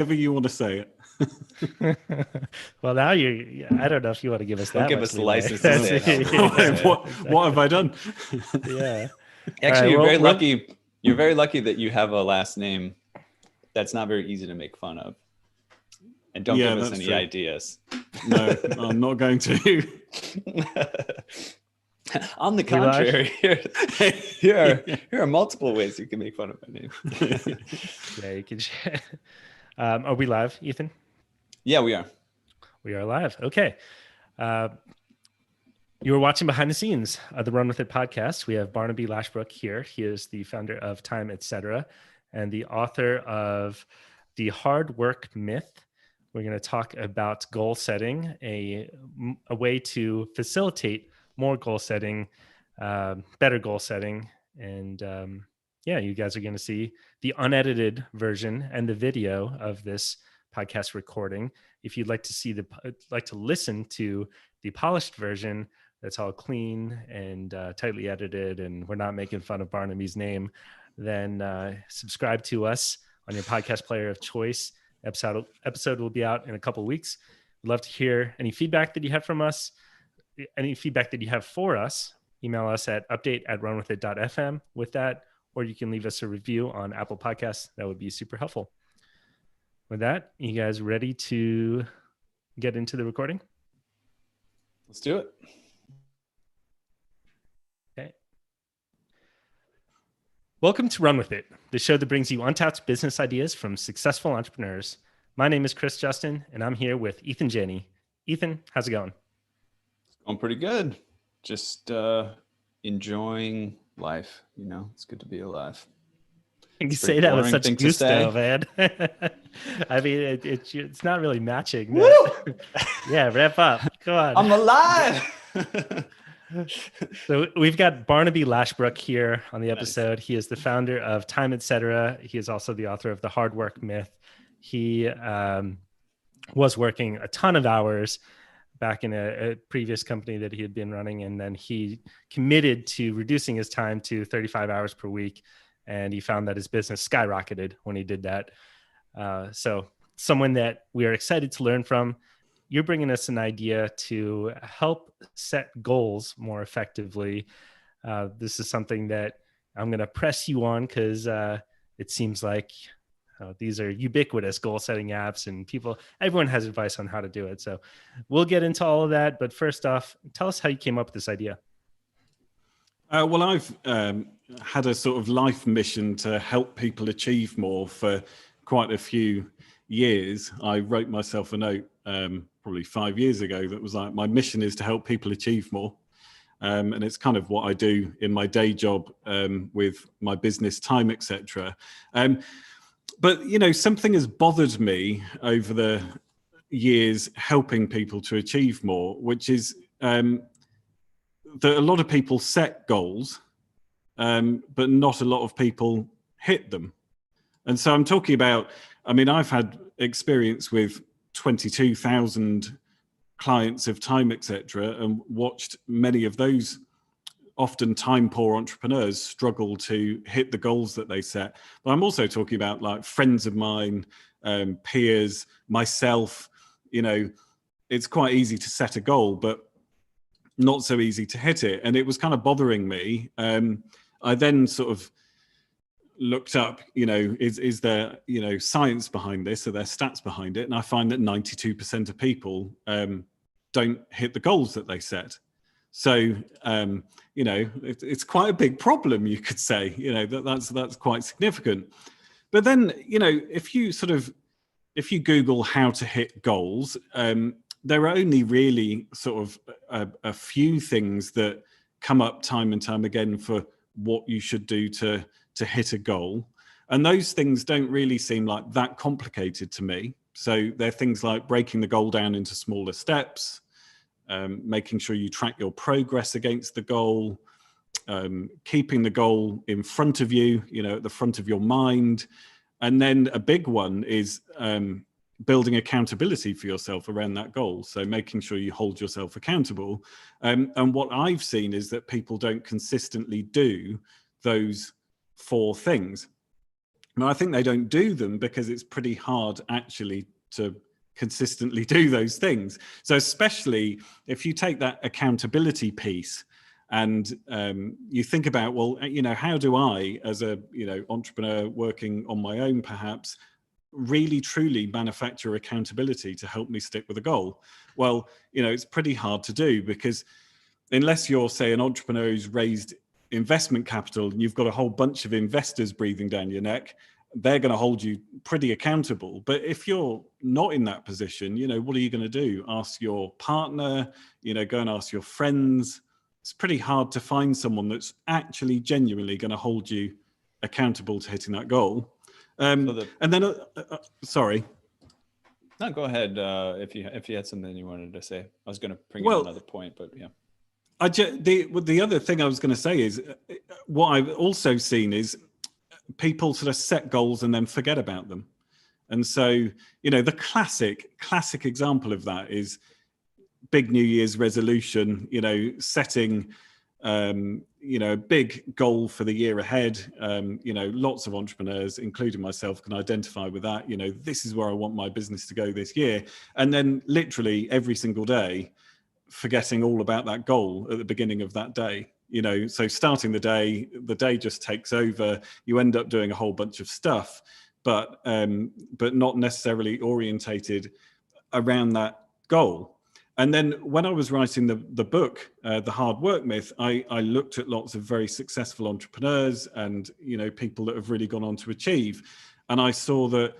you want to say it. Well, now I don't know if you want to give us Don't that give much us the leeway. license to say it. What have I done? Yeah. Actually, All right, you're very lucky. You're very lucky that you have a last name that's not very easy to make fun of. And don't give us any true. ideas. No, I'm not going to. On the contrary, here are multiple ways you can make fun of my name. Yeah, you can. Are we live, Ethan? Yeah, we are. We are live. Okay. You are watching behind the scenes of the Run With It podcast. We have Barnaby Lashbrook here. He is the founder of Time, Etc., and the author of The Hard Work Myth. We're going to talk about goal setting, a way to facilitate more goal setting, better goal setting. And you guys are going to see the unedited version and the video of this podcast recording. If you'd like to listen to the polished version, that's all clean and tightly edited, and we're not making fun of Barnaby's name, then subscribe to us on your podcast player of choice. Episode will be out in a couple of weeks. We'd love to hear any feedback that you have from us, any feedback that you have for us. Email us at update@runwithit.fm with that, or you can leave us a review on Apple Podcasts. That would be super helpful. With that, you guys ready to get into the recording? Let's do it. Okay. Welcome to Run With It, the show that brings you untapped business ideas from successful entrepreneurs. My name is Chris Justin, and I'm here with Ethan Janney. Ethan, how's it going? It's going pretty good. Just enjoying life. You know, it's good to be alive. You say that with such gusto, man. I mean, it's not really matching. Yeah, wrap up. Come on. I'm alive. So we've got Barnaby Lashbrook here on the episode. Nice. He is the founder of Time, Etc. He is also the author of The Hard Work Myth. He was working a ton of hours back in a previous company that he had been running, and then he committed to reducing his time to 35 hours per week. And he found that his business skyrocketed when he did that. So someone that we are excited to learn from. You're bringing us an idea to help set goals more effectively. This is something that I'm going to press you on because it seems like these are ubiquitous goal setting apps, and everyone has advice on how to do it. So we'll get into all of that. But first off, tell us how you came up with this idea. Well, I've had a sort of life mission to help people achieve more for quite a few years. I wrote myself a note probably 5 years ago that was like, my mission is to help people achieve more. And it's kind of what I do in my day job with my business, Time, Etc. But, you know, something has bothered me over the years helping people to achieve more, which is that a lot of people set goals, but not a lot of people hit them. And so I'm talking about, I've had experience with 22,000 clients of Time, Etc., and watched many of those often time poor entrepreneurs struggle to hit the goals that they set. But I'm also talking about like friends of mine, peers, myself. You know, it's quite easy to set a goal, but not so easy to hit it. And it was kind of bothering me. I then sort of looked up, you know, is there, you know, science behind this? Are there stats behind it? And I find that 92% of people don't hit the goals that they set. So, you know, it's quite a big problem, you could say, you know, that's quite significant. But then, you know, if you Google how to hit goals, there are only really sort of a few things that come up time and time again for what you should do to hit a goal. And those things don't really seem like that complicated to me. So they're things like breaking the goal down into smaller steps, making sure you track your progress against the goal, keeping the goal in front of you, you know, at the front of your mind. And then a big one is building accountability for yourself around that goal. So making sure you hold yourself accountable. And what I've seen is that people don't consistently do those four things. And I think they don't do them because it's pretty hard actually to consistently do those things. So especially if you take that accountability piece and you think about, well, how do I, as a entrepreneur working on my own, perhaps really truly manufacture accountability to help me stick with a goal? Well, it's pretty hard to do, because unless you're, say, an entrepreneur who's raised investment capital and you've got a whole bunch of investors breathing down your neck, they're going to hold you pretty accountable. But if you're not in that position, what are you going to do? Ask your partner, go and ask your friends. It's pretty hard to find someone that's actually genuinely going to hold you accountable to hitting that goal. Sorry. No, go ahead. If you had something you wanted to say, I was going to bring up another point, but yeah. The other thing I was going to say is what I've also seen is people sort of set goals and then forget about them. And so, the classic example of that is big New Year's resolution, setting, a big goal for the year ahead. Lots of entrepreneurs, including myself, can identify with that. This is where I want my business to go this year. And then literally every single day, forgetting all about that goal at the beginning of that day. So starting the day just takes over. You end up doing a whole bunch of stuff, but not necessarily orientated around that goal. And then when I was writing the book, The Hard Work Myth, I looked at lots of very successful entrepreneurs and people that have really gone on to achieve, and I saw that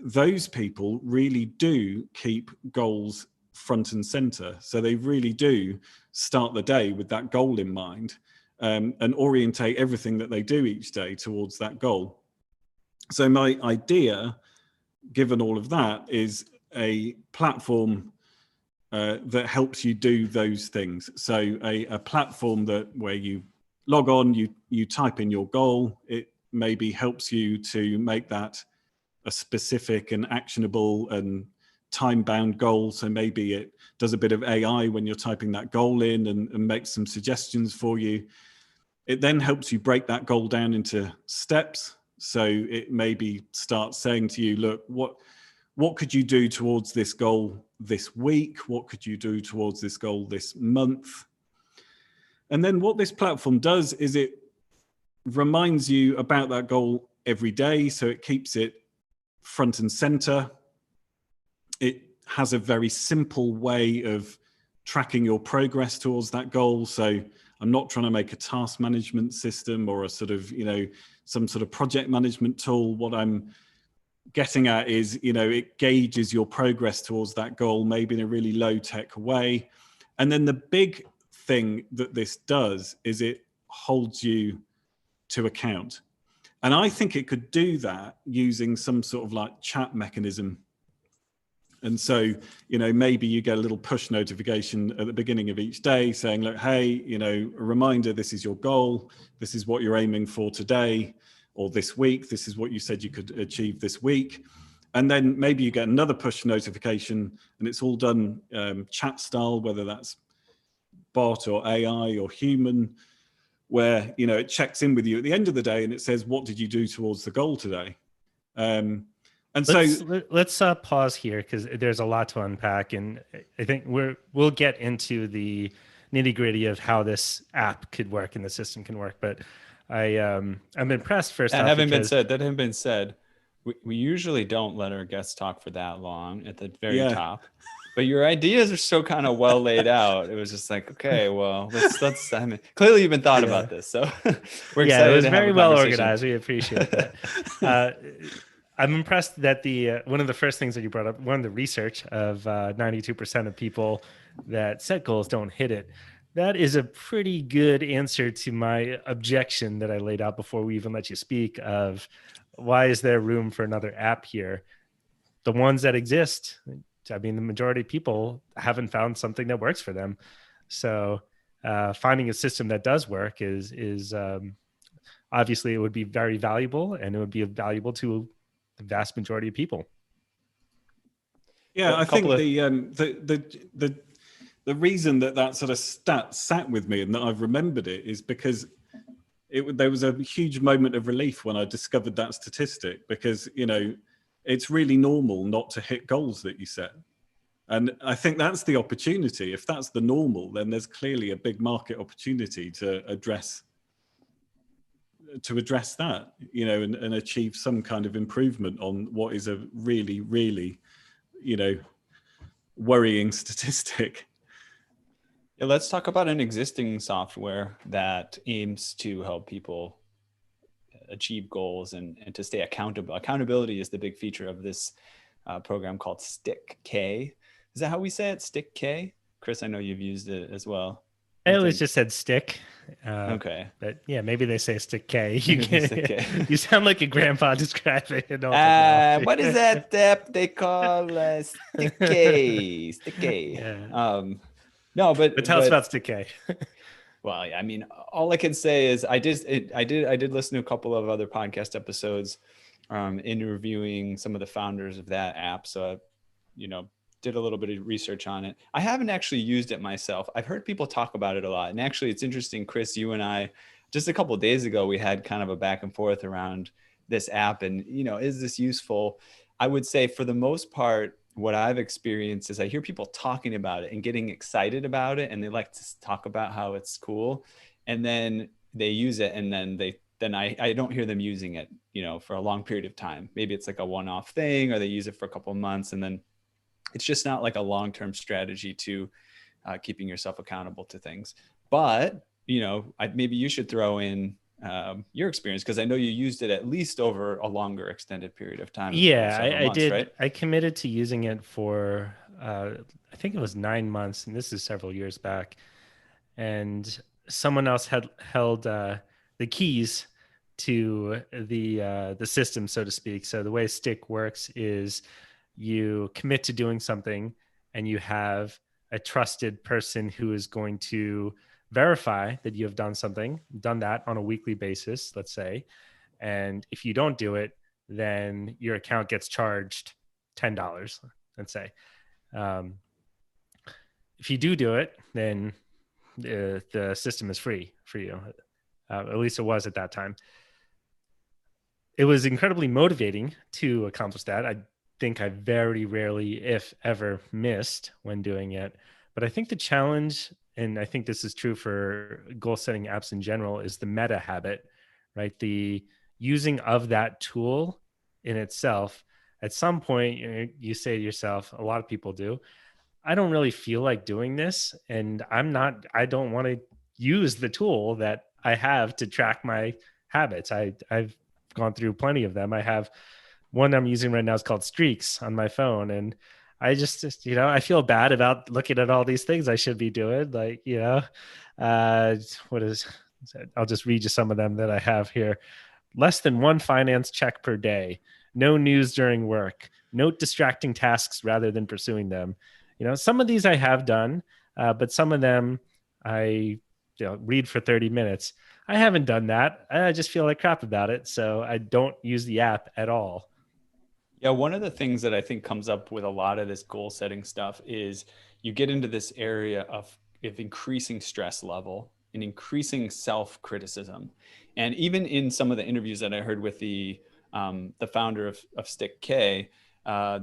those people really do keep goals front and center. So they really do start the day with that goal in mind, and orientate everything that they do each day towards that goal. So my idea, given all of that, is a platform that helps you do those things. So a platform where you log on, you type in your goal. It maybe helps you to make that a specific and actionable and time-bound goal. So maybe it does a bit of AI when you're typing that goal in and makes some suggestions for you. It then helps you break that goal down into steps. So it maybe starts saying to you, look, what could you do towards this goal this week? What could you do towards this goal this month? And then what this platform does is it reminds you about that goal every day. So it keeps it front and center. It has a very simple way of tracking your progress towards that goal. So I'm not trying to make a task management system or a sort of, some sort of project management tool. What I'm getting at is, it gauges your progress towards that goal, maybe in a really low tech way. And then the big thing that this does is it holds you to account. And I think it could do that using some sort of like chat mechanism. And so, maybe you get a little push notification at the beginning of each day saying, look, hey, a reminder, this is your goal. This is what you're aiming for today or this week. This is what you said you could achieve this week. And then maybe you get another push notification and it's all done chat style, whether that's bot or AI or human, where, it checks in with you at the end of the day and it says, what did you do towards the goal today? Let's pause here because there's a lot to unpack, and I think we'll get into the nitty gritty of how this app could work and the system can work. But I'm impressed first. That having been said, we usually don't let our guests talk for that long at the very top. But your ideas are so kind of well laid out. It was just like, okay, well, let's. I mean, clearly you've been thought about this, so we're excited. It was very well organized. We appreciate that. I'm impressed that one of the first things that you brought up, one of the research of 92% of people that set goals don't hit it. That is a pretty good answer to my objection that I laid out before we even let you speak of why is there room for another app here? The ones that exist, I mean, the majority of people haven't found something that works for them. So finding a system that does work is obviously it would be very valuable, and it would be valuable to the vast majority of people. Yeah, I think the reason that sort of stat sat with me and that I've remembered it is because there was a huge moment of relief when I discovered that statistic, because, you know, it's really normal not to hit goals that you set. And I think that's the opportunity. If that's the normal, then there's clearly a big market opportunity to address that, you know, and achieve some kind of improvement on what is a really, really, you know, worrying statistic. Yeah, let's talk about an existing software that aims to help people achieve goals and to stay accountable. Accountability is the big feature of this program called StickK. Is that how we say it? StickK? Chris, I know you've used it as well. I always just said stick. Okay. But yeah, maybe they say stick K. You sound like a grandpa describing it. What is that app they call Stick K? Stick K. Yeah. No, but tell us about Stick K. Well, I mean, all I can say is I did listen to a couple of other podcast episodes, interviewing some of the founders of that app. So I, you know, did a little bit of research on it. I haven't actually used it myself. I've heard people talk about it a lot. And actually, it's interesting, Chris, you and I, just a couple of days ago, we had kind of a back and forth around this app and, you know, is this useful? I would say for the most part, what I've experienced is I hear people talking about it and getting excited about it. And they like to talk about how it's cool. And then they use it. And then I don't hear them using it, you know, for a long period of time. Maybe it's like a one-off thing, or they use it for a couple of months, and then it's just not like a long-term strategy to keeping yourself accountable to things. But, you know, maybe you should throw in your experience, because I know you used it at least over a longer extended period of time. Yeah, I did. Right? I committed to using it for, I think it was 9 months, and this is several years back. And someone else had held the keys to the system, so to speak. So the way Stick works is you commit to doing something, and you have a trusted person who is going to verify that you have done that on a weekly basis, let's say. And if you don't do it, then your account gets charged $10, let's say. If you do it, then the system is free for you. At least it was at that time. It was incredibly motivating to accomplish that. I think I very rarely, if ever, missed when doing it. But I think the challenge, and I think this is true for goal setting apps in general, is the meta habit, right? The using of that tool in itself. At some point, you say to yourself, a lot of people do, I don't really feel like doing this, and I don't want to use the tool that I have to track my habits. I've gone through plenty of them. I have one I'm using right now is called Streaks on my phone. And I just, you know, I feel bad about looking at all these things I should be doing. Like, you know, I'll just read you some of them that I have here. Less than one finance check per day. No news during work. Note distracting tasks rather than pursuing them. You know, some of these I have done, but some of them I read for 30 minutes. I haven't done that. I just feel like crap about it. So I don't use the app at all. Yeah, one of the things that I think comes up with a lot of this goal setting stuff is you get into this area of increasing stress level and increasing self-criticism. And even in some of the interviews that I heard with the founder of StickK,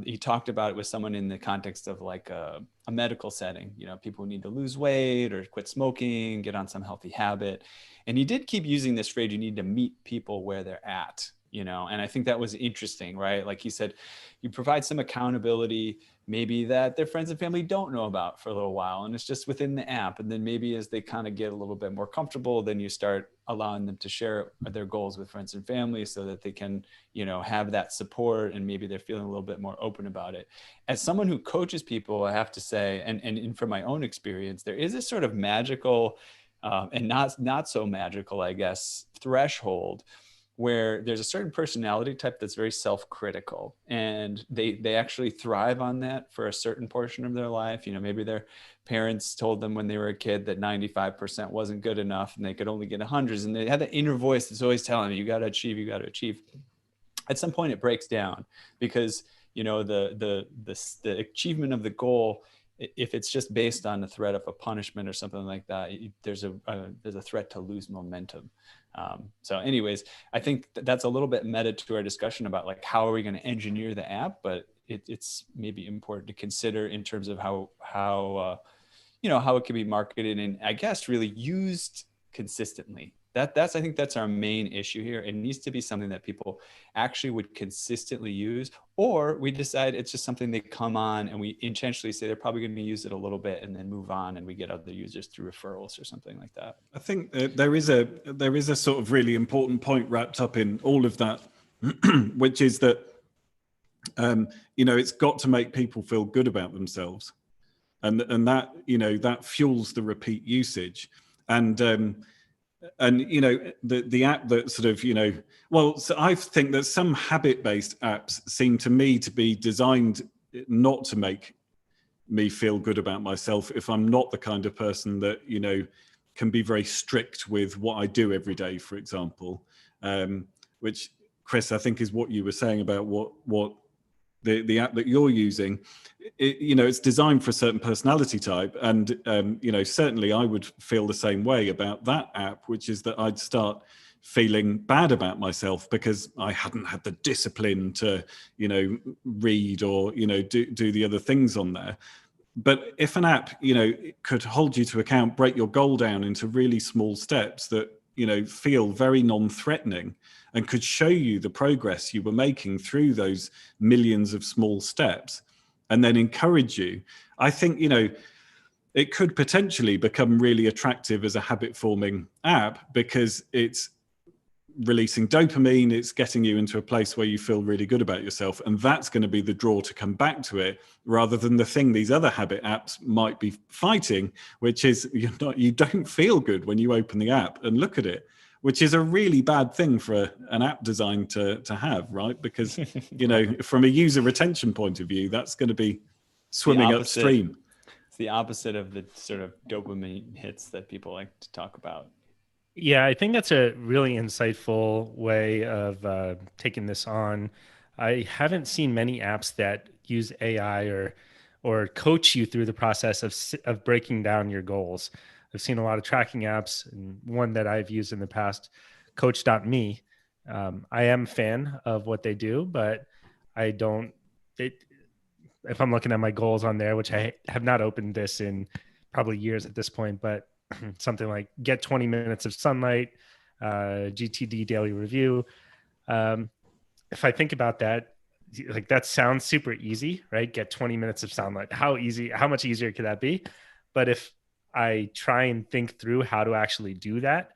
he talked about it with someone in the context of like a medical setting, you know, people who need to lose weight or quit smoking, get on some healthy habit. And he did keep using this phrase, you need to meet people where they're at. You know, and I think that was interesting, right? Like he said, you provide some accountability, maybe that their friends and family don't know about for a little while, and it's just within the app. And then maybe as they kind of get a little bit more comfortable, then you start allowing them to share their goals with friends and family so that they can, you know, have that support, and maybe they're feeling a little bit more open about it. As someone who coaches people, I have to say, and from my own experience, there is a sort of magical and not so magical, I guess, threshold where there's a certain personality type that's very self-critical, and they actually thrive on that for a certain portion of their life. You know, maybe their parents told them when they were a kid that 95% wasn't good enough and they could only get 100s, and they had that inner voice that's always telling them, you got to achieve. At some point it breaks down because, you know, the achievement of the goal, if it's just based on the threat of a punishment or something like that, there's a threat to lose momentum. So anyways, I think that's a little bit meta to our discussion about like, how are we going to engineer the app? But it's maybe important to consider in terms of how how it can be marketed and I guess really used consistently. I think that's our main issue here. It needs to be something that people actually would consistently use, or we decide it's just something they come on and we intentionally say they're probably going to use it a little bit and then move on, and we get other users through referrals or something like that. I think there is a sort of really important point wrapped up in all of that, which is that it's got to make people feel good about themselves, and that that fuels the repeat usage. And the app that sort of so I think that some habit-based apps seem to me to be designed not to make me feel good about myself if I'm not the kind of person that can be very strict with what I do every day, for example, which, Chris, I think is what you were saying about what the app that you're using. It's designed for a certain personality type, and certainly I would feel the same way about that app, which is that I'd start feeling bad about myself because I hadn't had the discipline to read or do the other things on there. But if an app could hold you to account, break your goal down into really small steps that feel very non-threatening, and could show you the progress you were making through those millions of small steps, and then encourage you, I think it could potentially become really attractive as a habit-forming app, because it's releasing dopamine, it's getting you into a place where you feel really good about yourself, and that's going to be the draw to come back to it, rather than the thing these other habit apps might be fighting, which is you don't feel good when you open the app and look at it, which is a really bad thing for an app designed to have, right? Because from a user retention point of view, that's going to be swimming upstream. It's the opposite of the sort of dopamine hits that people like to talk about. Yeah, I think that's a really insightful way of taking this on. I haven't seen many apps that use AI or coach you through the process of breaking down your goals. I've seen a lot of tracking apps, and one that I've used in the past, Coach.me. I am a fan of what they do, but I don't. If I'm looking at my goals on there, which I have not opened this in probably years at this point, but something like get 20 minutes of sunlight, GTD daily review. If I think about that, like that sounds super easy, right? Get 20 minutes of sunlight. How much easier could that be? But if I try and think through how to actually do that,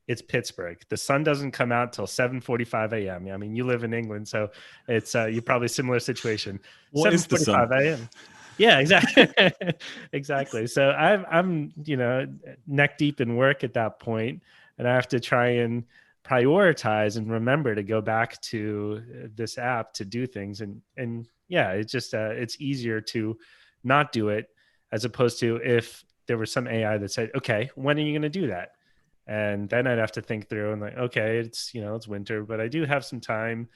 it's Pittsburgh. The sun doesn't come out till 7:45 a.m. I mean, you live in England, so it's you're probably a similar situation. What is the sun? 7:45 a.m. Yeah, exactly. Exactly. So I'm neck deep in work at that point, and I have to try and prioritize and remember to go back to this app to do things. And yeah, it's just it's easier to not do it, as opposed to if there was some AI that said, okay, when are you going to do that? And then I'd have to think through and like, okay, it's winter, but I do have some time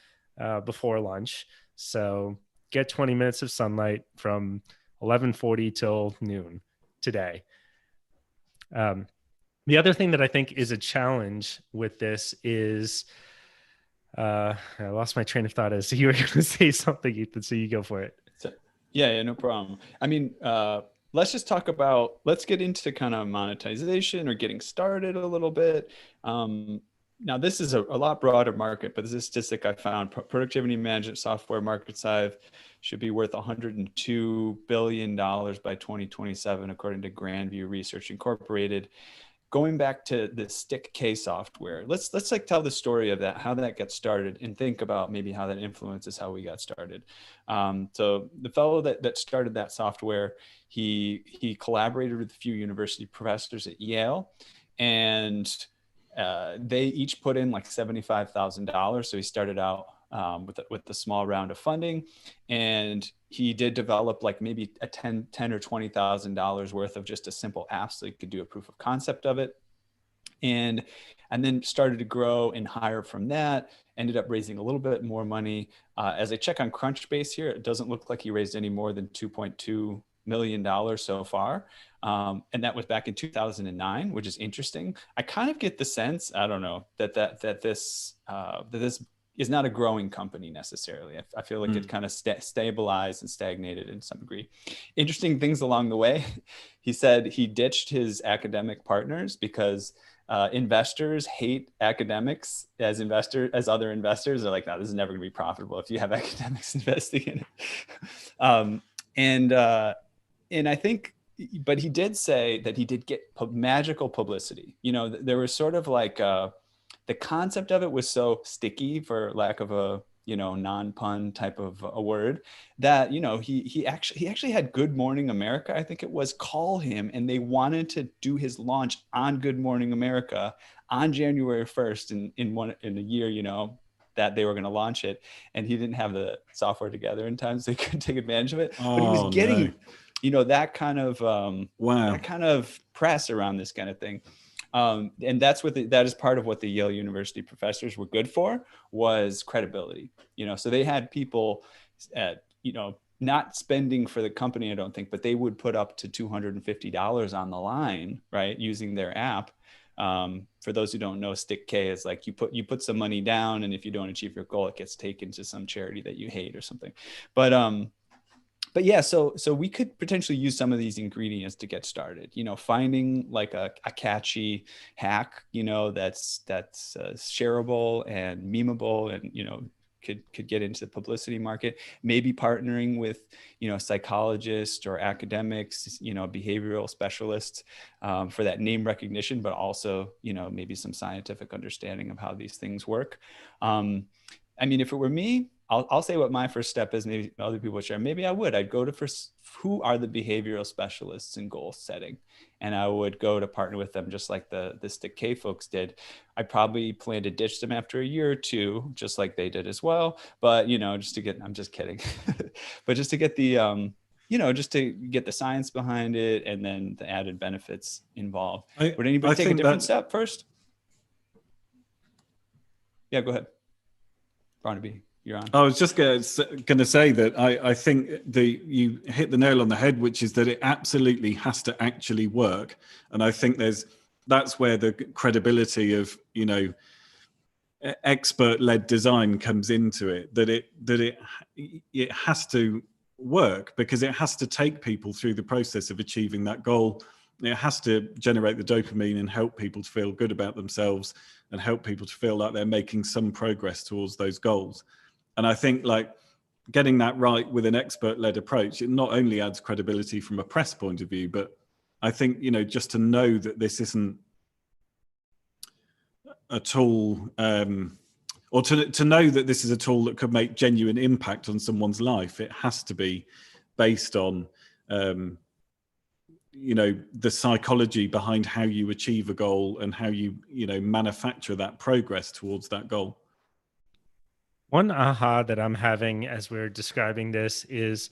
before lunch. So get 20 minutes of sunlight from 11:40 till noon today. The other thing that I think is a challenge with this is, I lost my train of thought as you were going to say something, Ethan, so you go for it. Yeah, no problem. I mean, let's get into kind of monetization or getting started a little bit. Now, this is a lot broader market, but this is a statistic I found. Productivity management software market size should be worth $102 billion by 2027, according to Grandview Research Incorporated. Going back to the StickK software, let's like tell the story of that, how that got started, and think about maybe how that influences how we got started. So the fellow that started that software, he collaborated with a few university professors at Yale, and they each put in like $75,000. So he started out with a small round of funding, and he did develop like maybe a $10 or $20,000 worth of just a simple app, so he could do a proof of concept of it, and then started to grow and hire from that. Ended up raising a little bit more money. As I check on Crunchbase here, it doesn't look like he raised any more than $2.2 million so far. And that was back in 2009, which is interesting. I kind of get the sense, I don't know, that this is not a growing company necessarily. I feel like it kind of stabilized and stagnated in some degree. Interesting things along the way. He said he ditched his academic partners because investors hate academics as other investors. They're like, no, this is never going to be profitable if you have academics investing in it. And I think, but he did say that he did get magical publicity. You know, there was sort of like the concept of it was so sticky, for lack of a, you know, non-pun type of a word, that, you know, he actually had Good Morning America, I think it was, call him, and they wanted to do his launch on Good Morning America on January 1st in a year, you know, that they were going to launch it, and he didn't have the software together in time, so he couldn't take advantage of it. But he was getting, you know, that kind of that kind of press around this kind of thing. And that's that is part of what the Yale University professors were good for, was credibility. You know, so they had people you know, not spending for the company, I don't think, but they would put up to $250 on the line, right, using their app. For those who don't know, Stick K is like you put some money down, and if you don't achieve your goal, it gets taken to some charity that you hate or something. But yeah, so we could potentially use some of these ingredients to get started. You know, finding like a catchy hack, you know, that's shareable and memeable, and, you know, could get into the publicity market. Maybe partnering with, you know, psychologists or academics, you know, behavioral specialists, for that name recognition, but also, you know, maybe some scientific understanding of how these things work. I mean, if it were me, I'll say what my first step is. Maybe other people would share. Maybe I'd go to first, who are the behavioral specialists in goal setting? And I would go to partner with them, just like the Stick K folks did. I probably plan to ditch them after a year or two, just like they did as well. But, you know, I'm just kidding. But just to get the, you know, just to get the science behind it, and then the added benefits involved. Would anybody take a different step first? Yeah, go ahead, Barnaby. You're on. I was just going to say that I think you hit the nail on the head, which is that it absolutely has to actually work. And I think that's where the credibility of, you know, expert-led design comes into it, that it has to work, because it has to take people through the process of achieving that goal. It has to generate the dopamine and help people to feel good about themselves, and help people to feel like they're making some progress towards those goals. And I think, like, getting that right with an expert-led approach, it not only adds credibility from a press point of view, but I think, you know, just to know that this isn't a tool, or to know that this is a tool that could make genuine impact on someone's life, it has to be based on, you know, the psychology behind how you achieve a goal and how you know, manufacture that progress towards that goal. One aha that I'm having as we're describing this is,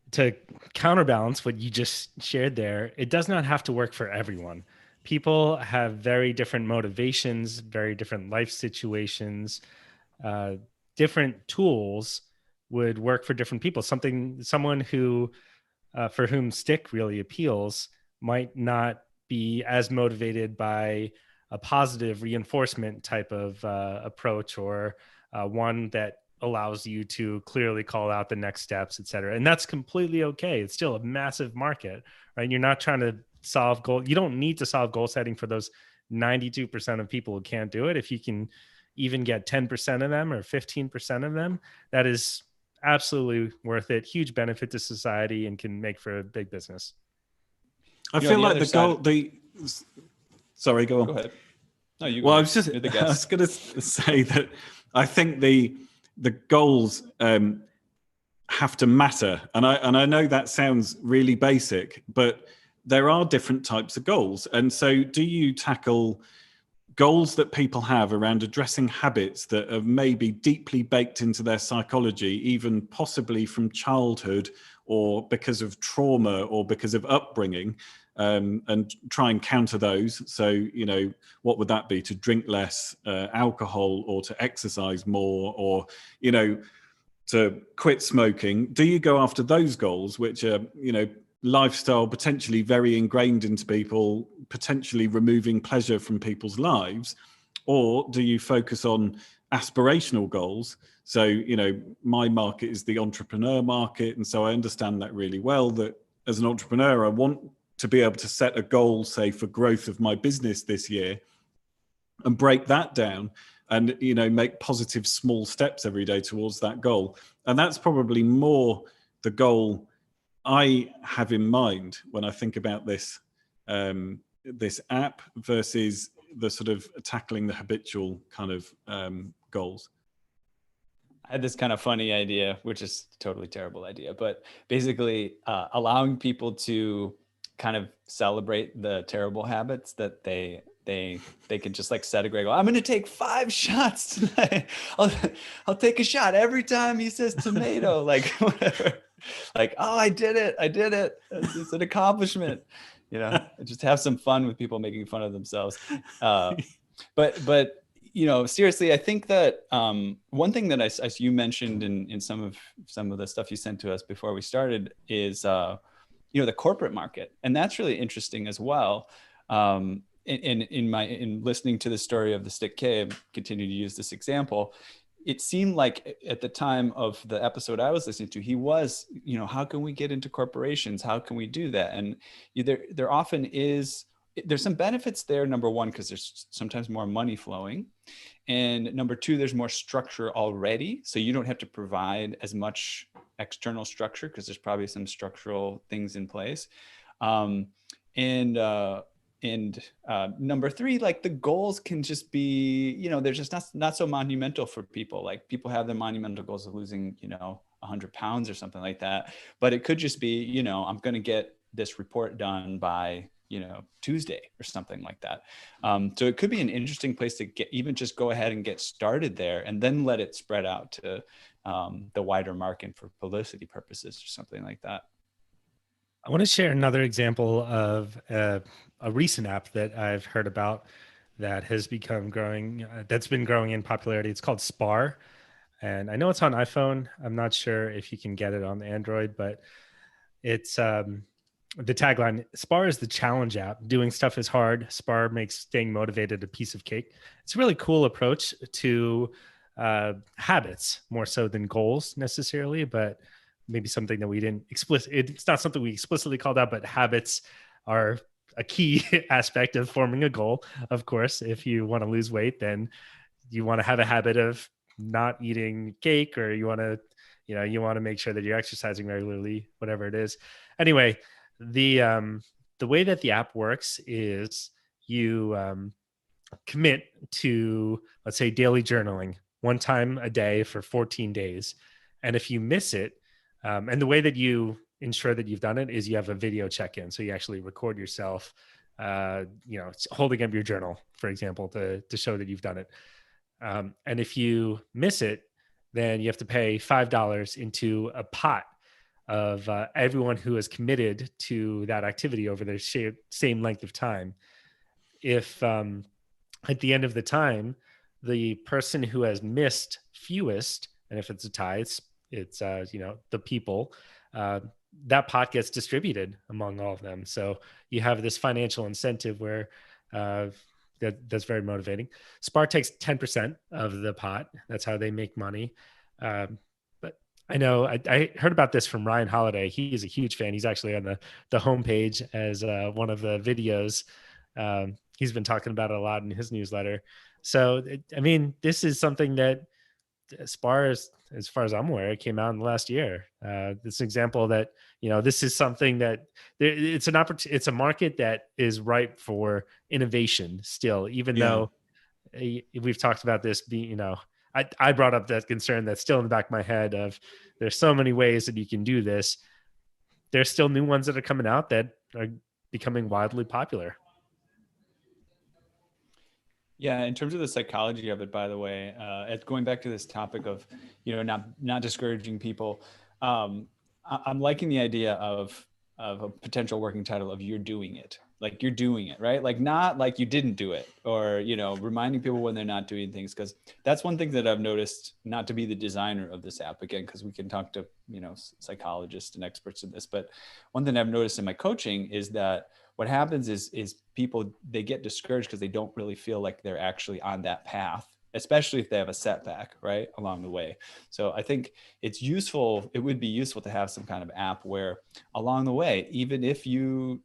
to counterbalance what you just shared there, it does not have to work for everyone. People have very different motivations, very different life situations. Different tools would work for different people. Someone who, for whom Stick really appeals, might not be as motivated by a positive reinforcement type of approach, or one that allows you to clearly call out the next steps, et cetera. And that's completely okay. It's still a massive market, right? You're not trying to solve goal. You don't need to solve goal setting for those 92% of people who can't do it. If you can even get 10% of them or 15% of them, that is absolutely worth it. Huge benefit to society, and can make for a big business. I feel like sorry, go on. Go ahead. No, you. Well, I was going to say that I think the goals have to matter, and I know that sounds really basic, but there are different types of goals. And so, do you tackle goals that people have around addressing habits that are maybe deeply baked into their psychology, even possibly from childhood, or because of trauma, or because of upbringing, and try and counter those? So, you know, what would that be? To drink less alcohol, or to exercise more, or, you know, to quit smoking? Do you go after those goals, which are, you know, lifestyle potentially very ingrained into people, potentially removing pleasure from people's lives? Or do you focus on aspirational goals? So, my market is the entrepreneur market. And so I understand that really well, that as an entrepreneur, I want to be able to set a goal, say, for growth of my business this year, and break that down and, make positive small steps every day towards that goal. And that's probably more the goal I have in mind when I think about this, this app versus the sort of tackling the habitual kind of goals. I had this kind of funny idea, which is a totally terrible idea, but basically allowing people to kind of celebrate the terrible habits that they can just like set a great goal. I'm going to take 5 shots tonight. I'll take a shot every time he says tomato, like whatever. Like, oh, I did it. It's an accomplishment. Just have some fun with people making fun of themselves. But seriously, I think that one thing that as you mentioned in some of the stuff you sent to us before we started is the corporate market, and that's really interesting as well. In listening to the story of the Stick K, continue to use this example. It seemed like at the time of the episode I was listening to, he was, how can we get into corporations? How can we do that? And there often is, there's some benefits there. Number one, because there's sometimes more money flowing. And number two, there's more structure already. So you don't have to provide as much external structure because there's probably some structural things in place. And number three, like the goals can just be, they're just not so monumental for people. Like people have their monumental goals of losing, 100 pounds or something like that. But it could just be, I'm going to get this report done by, Tuesday or something like that. So it could be an interesting place to just go ahead and get started there and then let it spread out to the wider market for publicity purposes or something like that. I want to share another example of a recent app that I've heard about that has become growing, that's been growing in popularity. It's called Spar. And I know it's on iPhone. I'm not sure if you can get it on Android, but it's the tagline, Spar is the challenge app. Doing stuff is hard. Spar makes staying motivated a piece of cake. It's a really cool approach to habits more so than goals necessarily, but maybe something that we didn't it's not something we explicitly called out, but habits are a key aspect of forming a goal. Of course, if you want to lose weight, then you want to have a habit of not eating cake, or you want to make sure that you're exercising regularly, whatever it is. Anyway, the way that the app works is you commit to, let's say, daily journaling 1 time a day for 14 days. And if you miss it, and the way that you ensure that you've done it is you have a video check-in. So you actually record yourself, holding up your journal, for example, to show that you've done it. And if you miss it, then you have to pay $5 into a pot of everyone who has committed to that activity over the same length of time. If at the end of the time, the person who has missed fewest, and if it's a tie, it's the people, that pot gets distributed among all of them. So you have this financial incentive where that's very motivating. Spar takes 10% of the pot. That's how they make money. But I know I heard about this from Ryan Holiday. He's a huge fan. He's actually on the homepage as one of the videos. He's been talking about it a lot in his newsletter. So, this is something that Spar, as far as I'm aware, it came out in the last year. This example that, this is something that it's it's a market that is ripe for innovation still, even though we've talked about this being, I brought up that concern that's still in the back of my head of there's so many ways that you can do this. There's still new ones that are coming out that are becoming wildly popular. Yeah, in terms of the psychology of it, by the way, going back to this topic of, not discouraging people, I'm liking the idea of a potential working title of "you're doing it." Like you're doing it, right? Like not like you didn't do it, or, you know, reminding people when they're not doing things. Cause that's one thing that I've noticed, not to be the designer of this app again, cause we can talk to, you know, psychologists and experts in this. But one thing I've noticed in my coaching is that what happens is people, they get discouraged because they don't really feel like they're actually on that path, especially if they have a setback right along the way. So I think it's useful. It would be useful to have some kind of app where along the way, even if you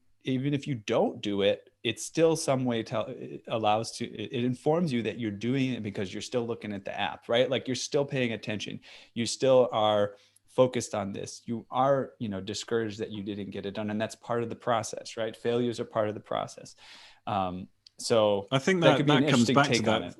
don't do it, it's still some way it informs you that you're doing it because you're still looking at the app, right? Like you're still paying attention. You still are focused on this. You are, you know, discouraged that you didn't get it done. And that's part of the process, right? Failures are part of the process. So I think that comes back to that.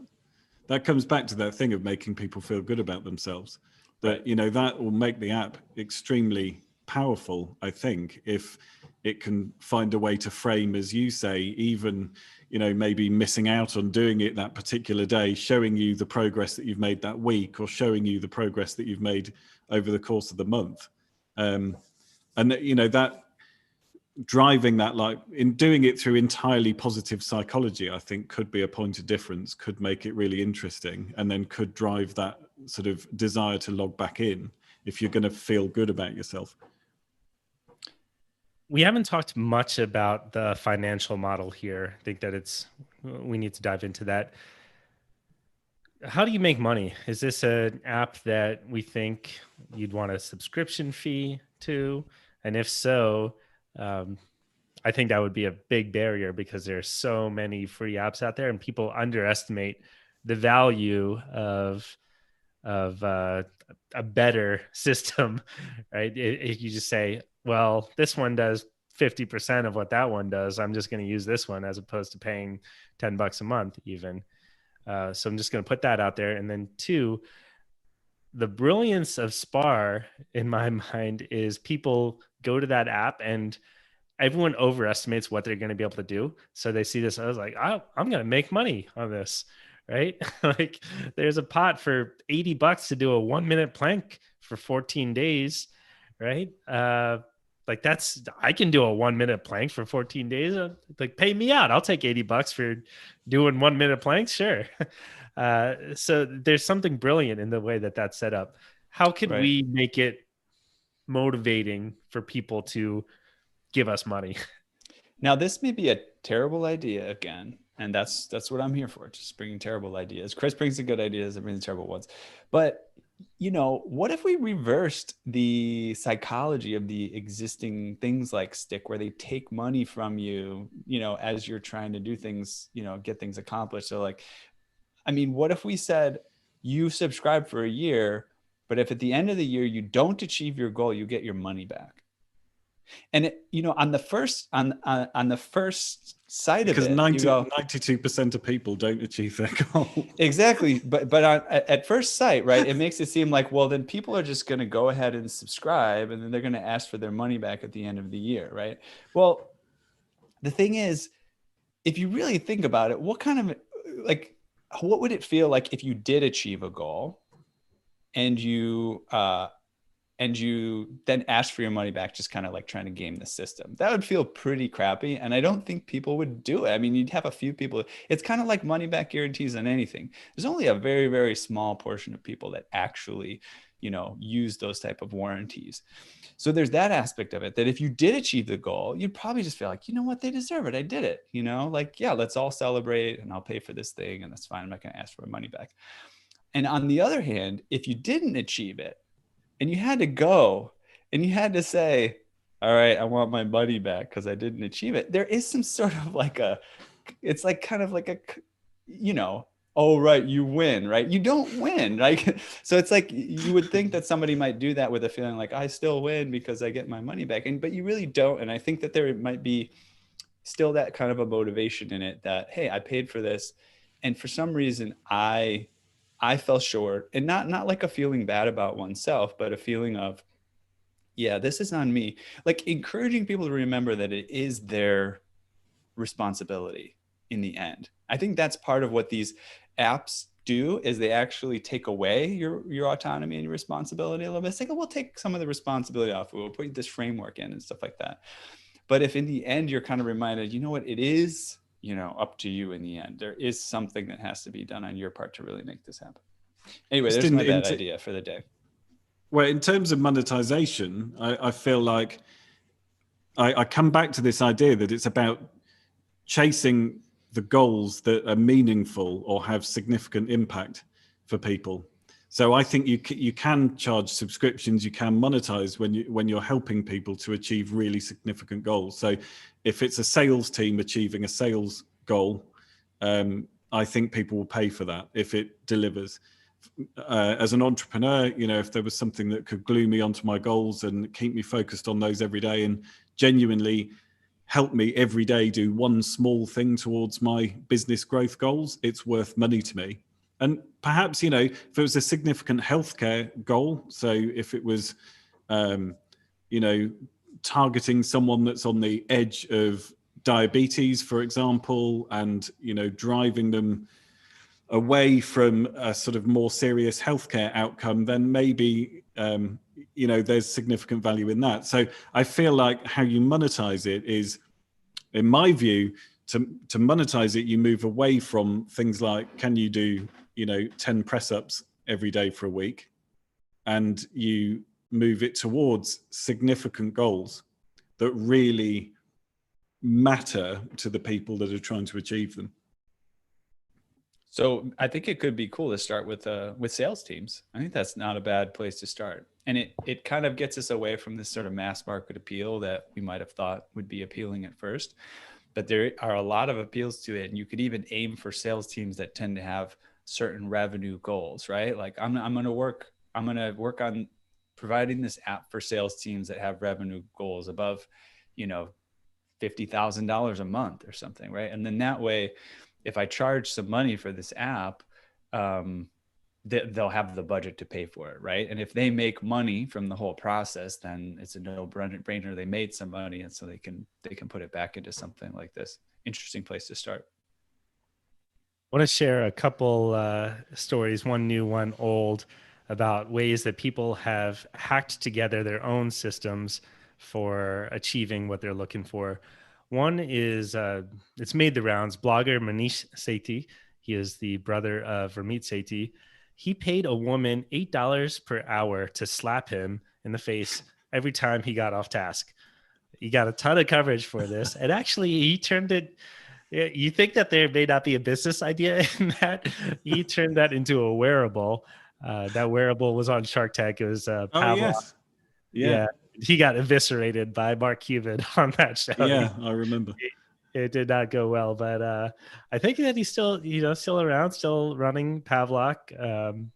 That comes back to that thing of making people feel good about themselves. That, right. You know, that will make the app extremely powerful, I think, if it can find a way to frame, as you say, even, you know, maybe missing out on doing it that particular day, showing you the progress that you've made that week, or showing you the progress that you've made over the course of the month. And, you know, that driving that, like in doing it through entirely positive psychology, I think could be a point of difference, could make it really interesting, and then could drive that sort of desire to log back in if you're going to feel good about yourself. We haven't talked much about the financial model here. I think that we need to dive into that. How do you make money? Is this an app that we think you'd want a subscription fee to? And if so, I think that would be a big barrier because there's so many free apps out there, and people underestimate the value of a better system, right? If you just say, well, this one does 50% of what that one does, I'm just going to use this one as opposed to paying $10 a month even. So I'm just going to put that out there. And then two, the brilliance of Spar in my mind is people go to that app and everyone overestimates what they're going to be able to do. So they see this, I was like, I'm going to make money on this, right? Like there's a pot for $80 to do a 1-minute plank for 14 days, right? Like I can do a 1-minute plank for 14 days. Like pay me out. I'll take $80 for doing 1-minute planks. Sure. So there's something brilliant in the way that that's set up. How could we make it motivating for people to give us money? Now, this may be a terrible idea again, and that's what I'm here for, just bringing terrible ideas. Chris brings the good ideas, I bring the terrible ones. But, you know, what if we reversed the psychology of the existing things like Stick, where they take money from you, you know, as you're trying to do things, you know, get things accomplished? So like, I mean, what if we said you subscribe for a year, but if at the end of the year you don't achieve your goal, you get your money back? And it, you know, on the first side of it, because 92% of people don't achieve their goal. Exactly, but at first sight, right, it makes it seem like, well, then people are just going to go ahead and subscribe, and then they're going to ask for their money back at the end of the year, right? Well, the thing is, if you really think about it, what would it feel like if you did achieve a goal, and you then ask for your money back, just kind of like trying to game the system? That would feel pretty crappy. And I don't think people would do it. I mean, you'd have a few people. It's kind of like money back guarantees on anything. There's only a very, very small portion of people that actually, you know, use those type of warranties. So there's that aspect of it, that if you did achieve the goal, you'd probably just feel like, you know what, they deserve it. I did it, you know, like, yeah, let's all celebrate and I'll pay for this thing and that's fine. I'm not going to ask for my money back. And on the other hand, if you didn't achieve it and you had to go and you had to say, all right, I want my money back because I didn't achieve it, there is some sort of like it's like kind of like a, you know, oh, right, you win, right? You don't win, right? So it's like, you would think that somebody might do that with a feeling like, I still win because I get my money back. But you really don't. And I think that there might be still that kind of a motivation in it that, hey, I paid for this. And for some reason, I fell short, and not like a feeling bad about oneself, but a feeling of, yeah, this is on me. Like encouraging people to remember that it is their responsibility in the end. I think that's part of what these apps do is they actually take away your autonomy and your responsibility a little bit. It's like, oh, we'll take some of the responsibility off. We'll put this framework in and stuff like that. But if in the end you're kind of reminded, you know what, it is, up to you in the end. There is something that has to be done on your part to really make this happen. Anyway, there's my bad idea for the day. Well, in terms of monetization, I feel like I come back to this idea that it's about chasing the goals that are meaningful or have significant impact for people. So I think you can charge subscriptions, you can monetize when you're helping people to achieve really significant goals. So if it's a sales team achieving a sales goal, I think people will pay for that if it delivers. As an entrepreneur, if there was something that could glue me onto my goals and keep me focused on those every day and genuinely help me every day do one small thing towards my business growth goals, it's worth money to me. And perhaps, if it was a significant healthcare goal, so if it was, targeting someone that's on the edge of diabetes, for example, and, driving them away from a sort of more serious healthcare outcome, then maybe, there's significant value in that. So I feel like how you monetize it is, in my view, to monetize it, you move away from things like, can you do 10 press-ups every day for a week, and you move it towards significant goals that really matter to the people that are trying to achieve them. So I think it could be cool to start with sales teams. I think that's not a bad place to start. And it kind of gets us away from this sort of mass market appeal that we might have thought would be appealing at first. But there are a lot of appeals to it. And you could even aim for sales teams that tend to have certain revenue goals, right? Like I'm going to work on providing this app for sales teams that have revenue goals above, $50,000 a month or something, right? And then that way, if I charge some money for this app, they'll have the budget to pay for it, right? And if they make money from the whole process, then it's a no-brainer. They made some money, and so they can put it back into something like this. Interesting place to start. I want to share a couple stories, one new, one old, about ways that people have hacked together their own systems for achieving what they're looking for. One is, it's made the rounds, blogger Manish Sethi. He is the brother of Ramit Sethi. He paid a woman $8 per hour to slap him in the face every time he got off task. He got a ton of coverage for this. And actually, he turned it, you think that there may not be a business idea in that. He turned that into a wearable. That wearable was on Shark Tank. It was Pavlok. Oh, yes. Yeah. He got eviscerated by Mark Cuban on that show. Yeah, I remember. It did not go well, but I think that he's still, still around, still running Pavlok.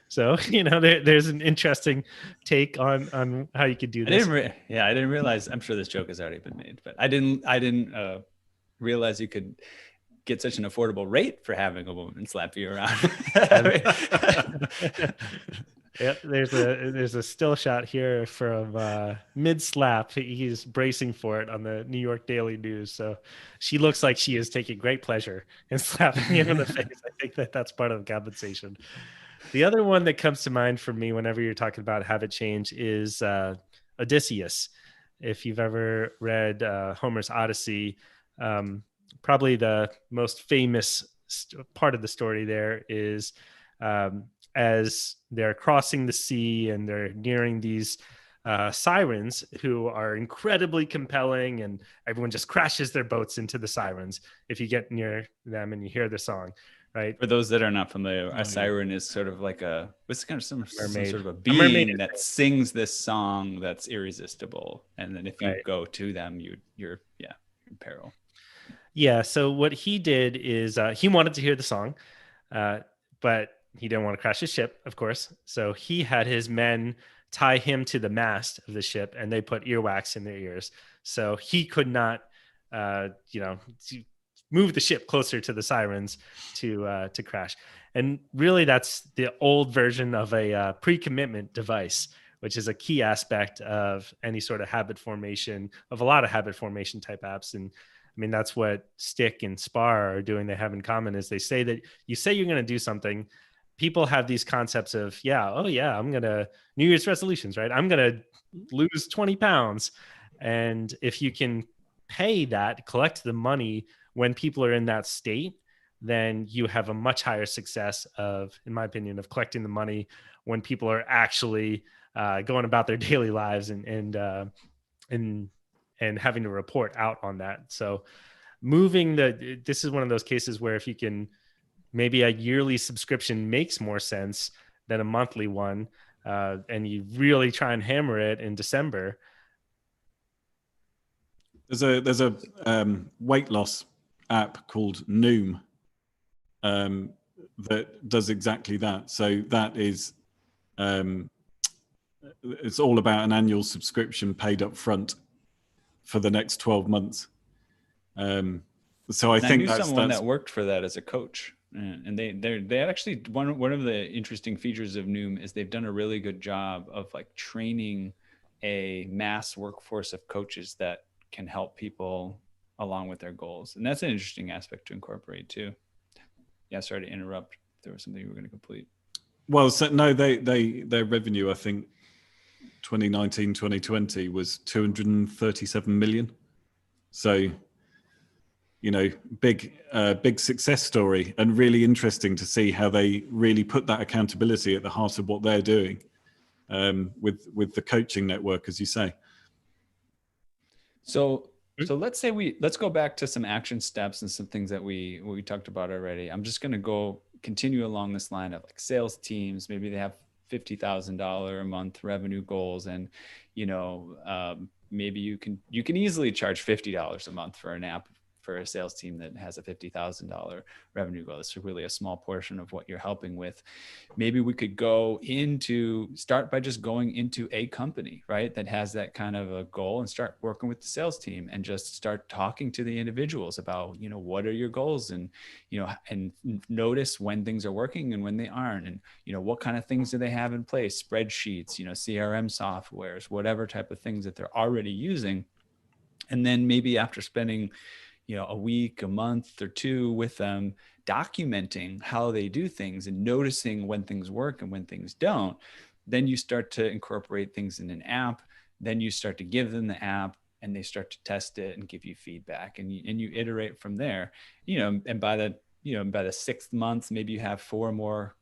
So, there's an interesting take on how you could do this. I didn't realize. I'm sure this joke has already been made, but I didn't realize you could get such an affordable rate for having a woman slap you around. Yeah, there's a still shot here from mid slap. He's bracing for it on the New York Daily News. So she looks like she is taking great pleasure in slapping him in the face. I think that's part of the compensation. The other one that comes to mind for me whenever you're talking about habit change is Odysseus. If you've ever read Homer's Odyssey, probably the most famous part of the story there is as they're crossing the sea and they're nearing these sirens who are incredibly compelling, and everyone just crashes their boats into the sirens if you get near them and you hear the song, right? For those that are not familiar, a siren is sort of like it's kind of some sort of a being that sings this song that's irresistible. And then if you go to them, you're in peril. Yeah. So what he did is he wanted to hear the song, but he didn't want to crash his ship, of course. So he had his men tie him to the mast of the ship, and they put earwax in their ears. So he could not, move the ship closer to the sirens to crash. And really, that's the old version of a pre-commitment device, which is a key aspect of any sort of habit formation, of a lot of habit formation type apps. And I mean, that's what Stick and Spar are doing. They have in common is they say that you say you're going to do something. People have these concepts of, I'm going to New Year's resolutions, right? I'm going to lose 20 pounds. And if you can pay that, collect the money when people are in that state, then you have a much higher success of, in my opinion, of collecting the money when people are actually going about their daily lives and having to report out on that. So this is one of those cases where if you can, maybe a yearly subscription makes more sense than a monthly one, and you really try and hammer it in December. There's a weight loss app called Noom that does exactly that. So that is it's all about an annual subscription paid up front for the next 12 months. So I think I knew someone that worked for that as a coach. And they actually, one of the interesting features of Noom is they've done a really good job of like training a mass workforce of coaches that can help people along with their goals. And that's an interesting aspect to incorporate too. Yeah, sorry to interrupt. If there was something you were going to complete. Well, so no, their revenue, I think 2019, 2020 was 237 million. So, big success story, and really interesting to see how they really put that accountability at the heart of what they're doing with the coaching network, as you say. So let's go back to some action steps and some things that we talked about already. I'm just going to continue along this line of like sales teams. Maybe they have $50,000 a month revenue goals, and maybe you can easily charge $50 a month for an app for a sales team that has a $50,000 revenue goal. It's really a small portion of what you're helping with. Maybe we could start by just going into a company, right, that has that kind of a goal, and start working with the sales team and just start talking to the individuals about, what are your goals, and, and notice when things are working and when they aren't. And, what kind of things do they have in place? Spreadsheets, CRM softwares, whatever type of things that they're already using. And then maybe after spending a week, a month or two with them, documenting how they do things and noticing when things work and when things don't, then you start to incorporate things in an app. Then you start to give them the app, and they start to test it and give you feedback, and you iterate from there. And by the sixth month, maybe you have 4 more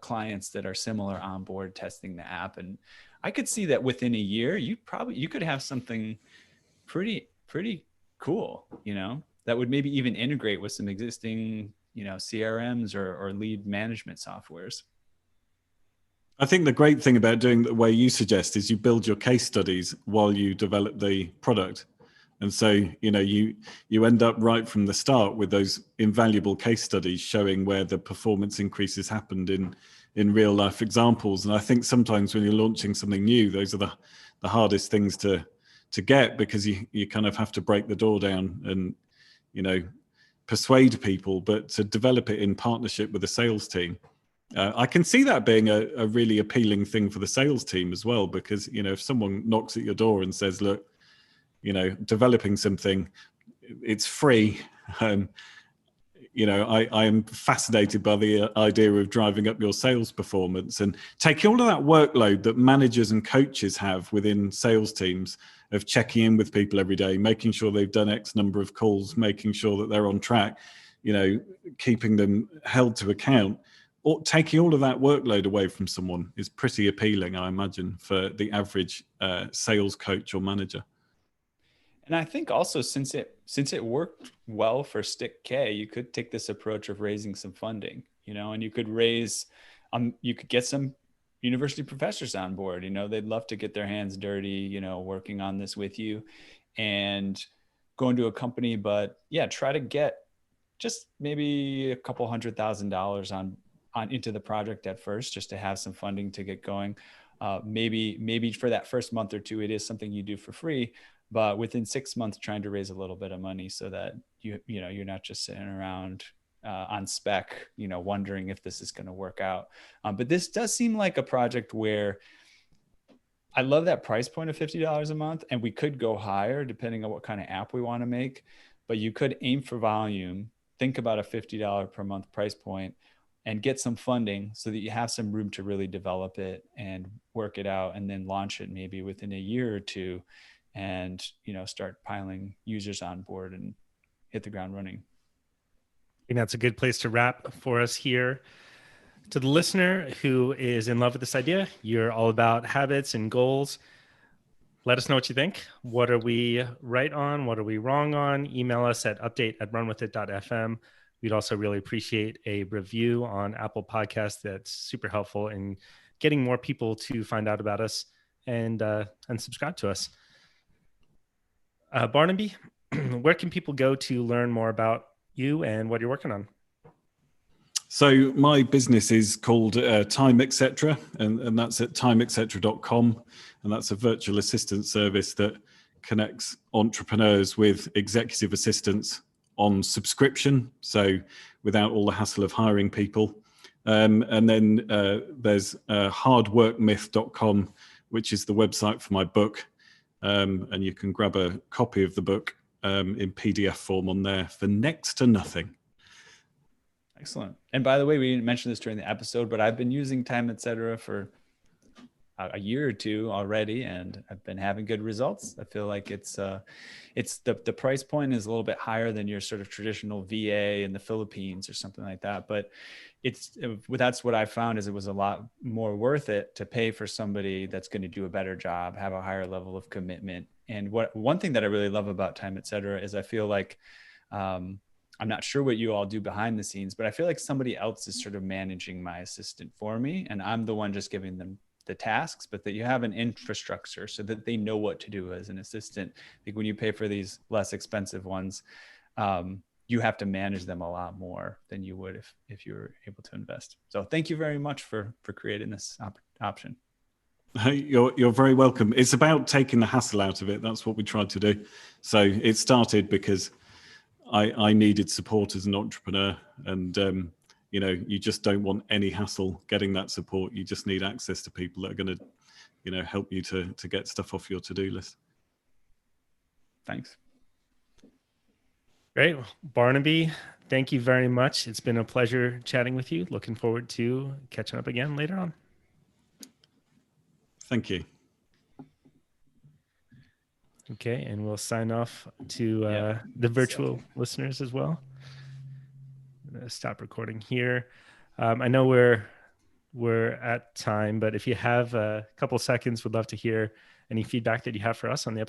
clients that are similar on board testing the app. And I could see that within a year, you could have something pretty cool, that would maybe even integrate with some existing, CRMs or lead management softwares. I think the great thing about doing the way you suggest is you build your case studies while you develop the product. And so, you end up right from the start with those invaluable case studies showing where the performance increases happened in real life examples. And I think sometimes when you're launching something new, those are the hardest things to get, because you kind of have to break the door down and, persuade people, but to develop it in partnership with the sales team. I can see that being a really appealing thing for the sales team as well, because, if someone knocks at your door and says, look, developing something, it's free. I am fascinated by the idea of driving up your sales performance and taking all of that workload that managers and coaches have within sales teams of checking in with people every day, making sure they've done X number of calls, making sure that they're on track, keeping them held to account. Or taking all of that workload away from someone is pretty appealing, I imagine, for the average sales coach or manager. And I think also since it worked well for Stick K, you could take this approach of raising some funding, and you could you could get some university professors on board. They'd love to get their hands dirty, working on this with you, and go into a company. But yeah, try to get just maybe a couple $100,000 on into the project at first, just to have some funding to get going. Maybe for that first month or two, it is something you do for free. But within 6 months, trying to raise a little bit of money so that you're not just sitting around on spec, wondering if this is going to work out. But this does seem like a project where I love that price point of $50 a month, and we could go higher depending on what kind of app we want to make. but you could aim for volume, think about a $50 per month price point, and get some funding so that you have some room to really develop it and work it out, and then launch it maybe within a year or two, and start piling users on board and hit the ground running. I think that's a good place to wrap for us here. To the listener who is in love with this idea, you're all about habits and goals. Let us know what you think. What are we right on? What are we wrong on? Email us at update@runwithit.fm. We'd also really appreciate a review on Apple Podcasts. That's super helpful in getting more people to find out about us and subscribe to us. Barnaby, where can people go to learn more about you and what you're working on? So my business is called Time Etc, and that's at timeetc.com, and that's a virtual assistant service that connects entrepreneurs with executive assistants on subscription, so without all the hassle of hiring people. And then there's hardworkmyth.com, which is the website for my book, and you can grab a copy of the book in PDF form on there for next to nothing. Excellent. And by the way, we didn't mention this during the episode, but I've been using Time Etc for a year or two already, and I've been having good results. I feel like it's the price point is a little bit higher than your sort of traditional VA in the Philippines or something like that. But that's what I found, is it was a lot more worth it to pay for somebody that's going to do a better job, have a higher level of commitment. And one thing that I really love about Time Etc is I feel like, I'm not sure what you all do behind the scenes, but I feel like somebody else is sort of managing my assistant for me, and I'm the one just giving them the tasks, but that you have an infrastructure so that they know what to do as an assistant. I think when you pay for these less expensive ones, you have to manage them a lot more than you would if you were able to invest. So thank you very much for creating this option. You're very welcome. It's about taking the hassle out of it. That's what we tried to do. So it started because I needed support as an entrepreneur, and you just don't want any hassle getting that support. You just need access to people that are going to help you to get stuff off your to-do list. Thanks. Great. Barnaby, thank you very much. It's been a pleasure chatting with you. Looking forward to catching up again later on. Thank you. Okay, and we'll sign off to the virtual listeners as well. I'm going to stop recording here. I know we're at time, but if you have a couple seconds, we'd love to hear any feedback that you have for us on the episode.